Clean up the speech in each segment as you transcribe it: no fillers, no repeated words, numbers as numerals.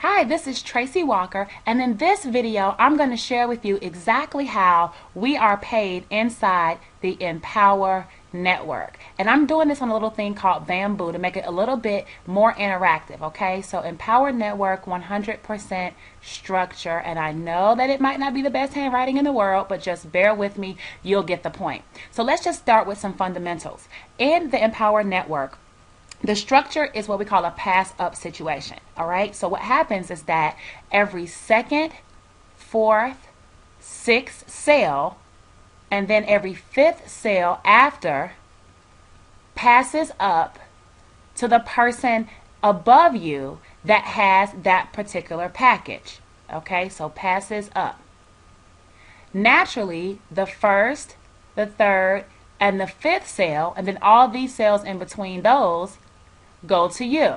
Hi, this is Tracy Walker, and in this video, I'm going to share with you exactly how we are paid inside the Empower Network. And I'm doing this on a little thing called Bamboo to make it a little bit more interactive, okay? So Empower Network, 100% structure, and I know that it might not be the best handwriting in the world, but just bear with me, you'll get the point. So let's just start with some fundamentals. In the Empower Network, the structure is what we call a pass up situation. All right. So what happens is that every second, fourth, sixth sale, and then every fifth sale after passes up to the person above you that has that particular package. Okay. So passes up. Naturally, the first, the third, and the fifth sale, and then all these sales in between those go to you.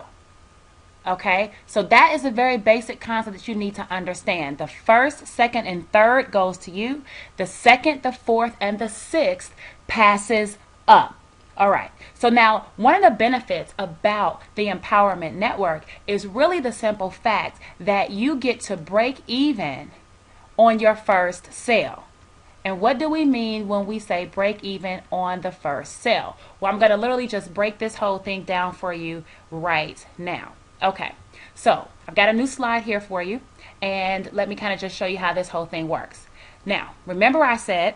Okay, so that is a very basic concept that you need to understand. The first, second, and third goes to you. The second, the fourth, and the sixth passes up. All right, so now one of the benefits about the Empowerment Network is really the simple fact that you get to break even on your first sale. And what do we mean when we say break even on the first sale? Well, I'm going to literally just break this whole thing down for you right now. Okay, so I've got a new slide here for you, and let me kind of just show you how this whole thing works. Now, remember I said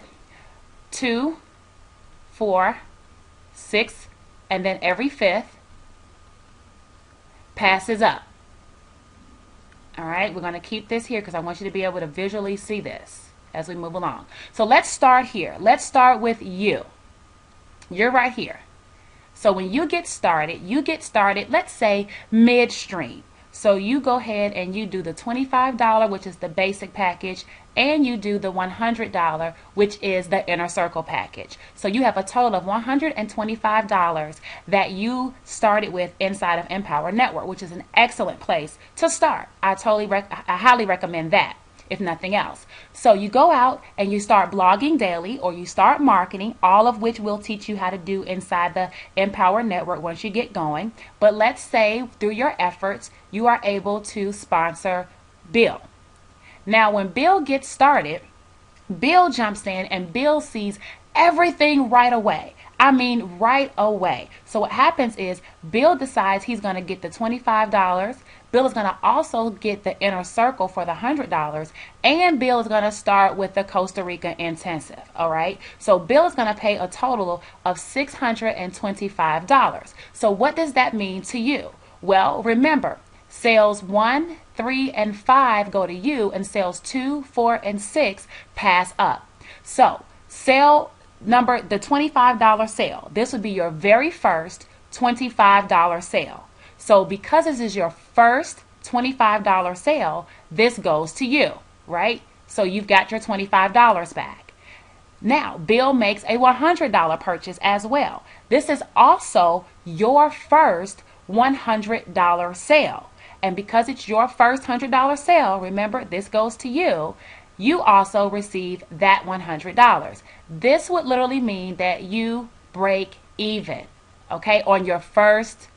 2, 4, 6, and then every fifth passes up. All right, we're going to keep this here because I want you to be able to visually see this as we move along. So let's start here. Let's start with you. You're right here. So when you get started, let's say midstream. So you go ahead and you do the $25, which is the basic package, and you do the $100, which is the inner circle package. So you have a total of $125 that you started with inside of Empower Network, which is an excellent place to start. I highly recommend that, if nothing else. So you go out and you start blogging daily, or you start marketing, all of which we'll teach you how to do inside the Empower Network once you get going. But let's say through your efforts, you are able to sponsor Bill. Now, when Bill gets started, Bill jumps in and Bill sees everything right away. I mean, right away. So what happens is Bill decides he's going to get the $25. Bill is going to also get the inner circle for the $100, and Bill is going to start with the Costa Rica intensive. All right. So Bill is going to pay a total of $625. So what does that mean to you? Well, remember, sales 1, 3, and 5 go to you, and sales 2, 4, and 6 pass up. So sale number, the $25 sale, this would be your very first $25 sale. So because this is your first $25 sale, this goes to you, right? So you've got your $25 back. Now, Bill makes a $100 purchase as well. This is also your first $100 sale. And because it's your first $100 sale, remember, this goes to you. You also receive that $100. This would literally mean that you break even, okay, on your first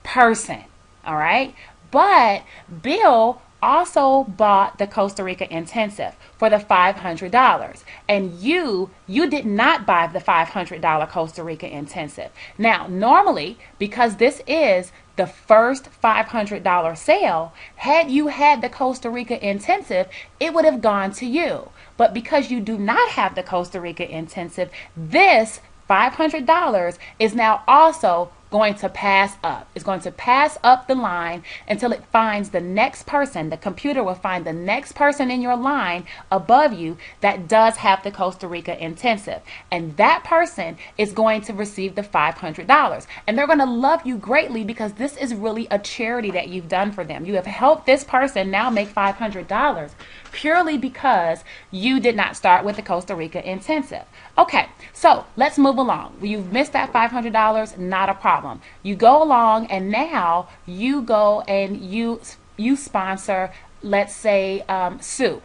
person. All right. But Bill also bought the Costa Rica intensive for the $500, and you did not buy the $500 Costa Rica intensive. Now, normally, because this is the first $500 sale, had you had the Costa Rica intensive, it would have gone to you. But because you do not have the Costa Rica intensive, this $500 is now also going to pass up. It's going to pass up the line until it finds the next person. The computer will find the next person in your line above you that does have the Costa Rica intensive. And that person is going to receive the $500. And they're going to love you greatly because this is really a charity that you've done for them. You have helped this person now make $500 purely because you did not start with the Costa Rica intensive. Okay, so let's move along. You've missed that $500, not a problem. You go along, and now you go and you sponsor, let's say, Sue.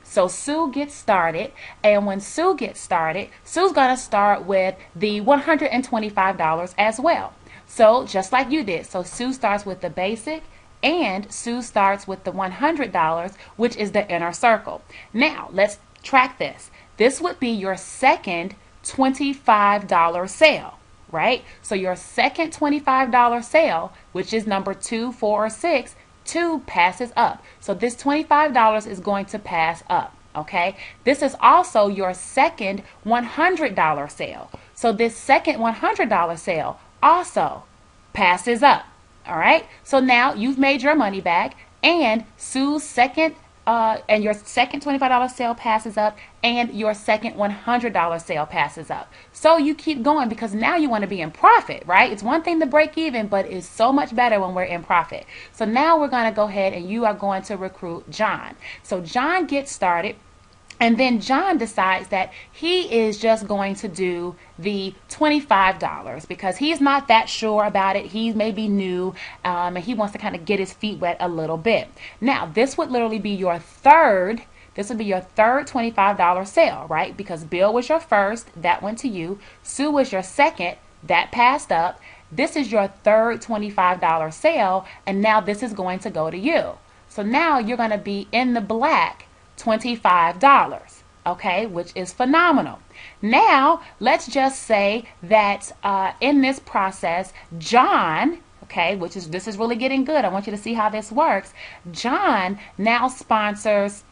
So Sue gets started, and when Sue gets started, Sue's going to start with the $125 as well. So just like you did. So Sue starts with the basic and Sue starts with the $100, which is the inner circle. Now, let's track this. This would be your second $25 sale, right? So your second $25 sale, which is number 2, 4, or 6, 2 passes up. So this $25 is going to pass up, okay? This is also your second $100 sale. So this second $100 sale also passes up, all right? So now you've made your money back, and Sue's second and your second $25 sale passes up, and your second $100 sale passes up. So you keep going, because now you want to be in profit, right? It's one thing to break even, but it's so much better when we're in profit. So now we're going to go ahead and you are going to recruit John. So John gets started. And then John decides that he is just going to do the $25 because he's not that sure about it. He may be new, and he wants to kind of get his feet wet a little bit. Now, this would literally be your third. This would be your third $25 sale, right? Because Bill was your first, that went to you. Sue was your second, that passed up. This is your third $25 sale, and now this is going to go to you. So now you're going to be in the black $25, okay, which is phenomenal. Now, let's just say that in this process, John, okay, this is really getting good. I want you to see how this works. John now sponsors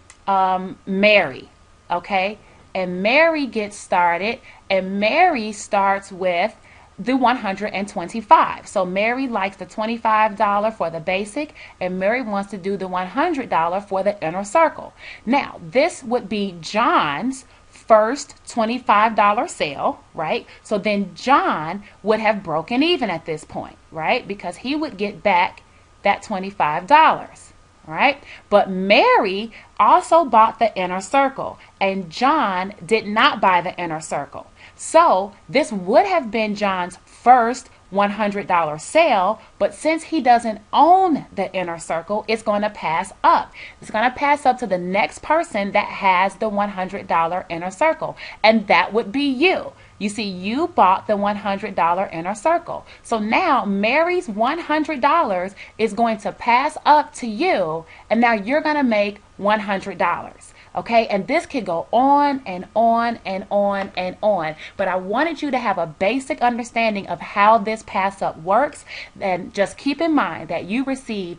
Mary, okay, and Mary gets started, and Mary starts with the 125. So Mary likes the $25 for the basic, and Mary wants to do the $100 for the inner circle. Now, this would be John's first $25 sale, right? So then John would have broken even at this point, right? Because he would get back that $25. Right? But Mary also bought the inner circle, and John did not buy the inner circle. So this would have been John's first $100 sale, but since he doesn't own the inner circle, it's going to pass up. It's going to pass up to the next person that has the $100 inner circle, and that would be you. You see, you bought the $100 inner circle. So now Mary's $100 is going to pass up to you, and now you're going to make $100. Okay, and this could go on and on and on and on. But I wanted you to have a basic understanding of how this pass up works. And just keep in mind that you receive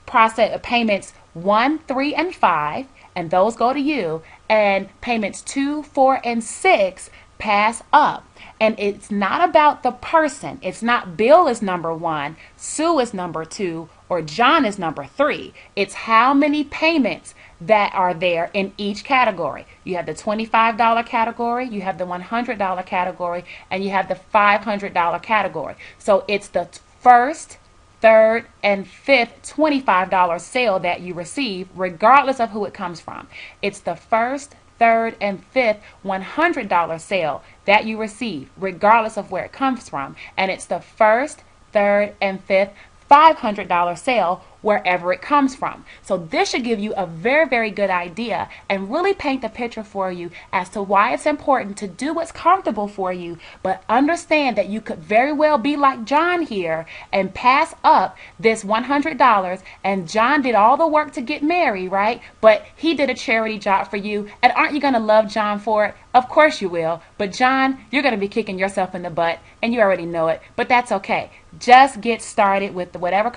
payments 1, 3, and 5, and those go to you. And payments 2, 4, and 6 pass up. And it's not about the person. It's not Bill is number 1, Sue is number 2, or John is number 3. It's how many payments that are there in each category. You have the $25 category, you have the $100 category, and you have the $500 category. So it's the first, third, and fifth $25 sale that you receive, regardless of who it comes from. It's the first, third, and fifth $100 sale that you receive, regardless of where it comes from. And it's the first, third, and fifth $500 sale wherever it comes from. So this should give you a very, very good idea and really paint the picture for you as to why it's important to do what's comfortable for you, but understand that you could very well be like John here and pass up this $100, and John did all the work to get married, right? But he did a charity job for you, and aren't you going to love John for it? Of course you will. But John, you're going to be kicking yourself in the butt, and you already know it, but that's okay. Just get started with whatever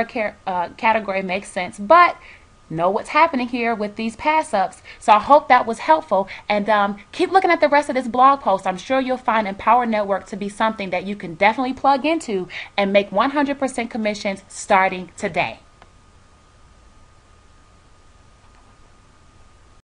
category makes sense, but know what's happening here with these pass-ups. So I hope that was helpful, and keep looking at the rest of this blog post. I'm sure you'll find Empower Network to be something that you can definitely plug into and make 100% commissions starting today.